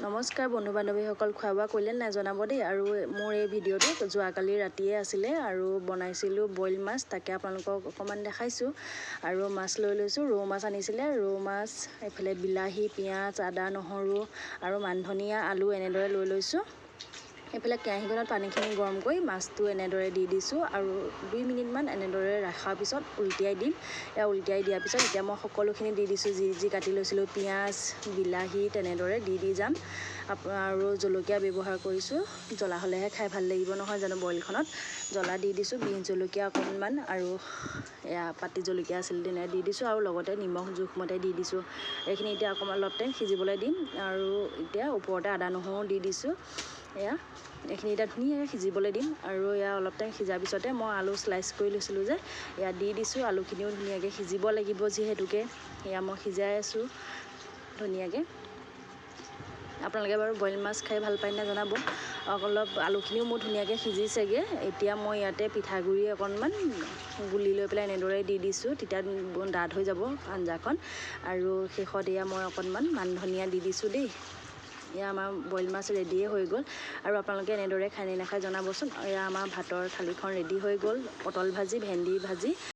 নমস্কাৰ বন্ধু বান্ধৱীসকল, খোৱা বোৱা কৰিলে নাই জনাব দেই। আৰু মোৰ এই ভিডিঅ'টো যোৱাকালি ৰাতিয়ে আছিলে আৰু বনাইছিলোঁ বইল মাছ, তাকে আপোনালোকক অকণমান দেখাইছোঁ। আৰু মাছ লৈ লৈছোঁ, ৰৌ মাছ আনিছিলে, ৰৌ মাছ, এইফালে বিলাহী, পিঁয়াজ, আদা, নহৰু আৰু মান ধনিয়া, আলু এনেদৰে লৈ লৈছোঁ। এইফালে কেৰাহীখনত পানীখিনি গৰম কৰি মাছটো এনেদৰে দি দিছোঁ আৰু 2 মিনিটমান এনেদৰে ৰখাৰ পিছত উলটিয়াই দিম। উলটিয়াই দিয়াৰ পিছত এতিয়া মই সকলোখিনি দি দিছোঁ, যি কাটি লৈছিলোঁ, পিঁয়াজ, বিলাহী তেনেদৰে দি যাম। আৰু জলকীয়া ব্যৱহাৰ কৰিছোঁ, জ্বলা হ'লেহে খাই ভাল লাগিব নহয় জানো। বইলখনত জ্বলা দি দিছোঁ, বিন জলকীয়া অকণমান আৰু পাতি জলকীয়া আছিল তেনে দি দিছোঁ আৰু লগতে নিমখ জোখমতে দি দিছোঁ। এইখিনি এতিয়া অকণমান অলপ টাইম সিজিবলৈ দিম আৰু এতিয়া ওপৰতে আদা নহৰু দি দিছোঁ। এইখিনি এতিয়া ধুনীয়াকৈ সিজিবলৈ দিম আৰু অলপ টাইম সিজাৰ পিছতে মই আলু স্লাইচ কৰি লৈছিলোঁ যে দি দিছোঁ। আলুখিনিও ধুনীয়াকৈ সিজিব লাগিব, যিহেতুকে মই সিজাই আছোঁ ধুনীয়াকৈ। আপোনালোকে বাৰু বইল মাছ খাই ভাল পায় নে জনাব। অলপ আলুখিনিও মোৰ ধুনীয়াকৈ সিজিছেগৈ। এতিয়া মই ইয়াতে পিঠাগুড়ি অকণমান গুলি লৈ পেলাই এনেদৰে দি দিছোঁ, তেতিয়া ডাঠ হৈ যাব আঞ্জাখন। আৰু শেষত মই অকণমান মান ধনিয়া দি দিছোঁ দেই। আমাৰ বইল মাছ ৰেডিয়ে হৈ গ'ল। আৰু আপোনালোকে এনেদৰে খাই নে নাখায় জনাবচোন। আমাৰ ভাতৰ থালিখন ৰেডি হৈ গ'ল, পটল ভাজি, ভেন্দি ভাজি।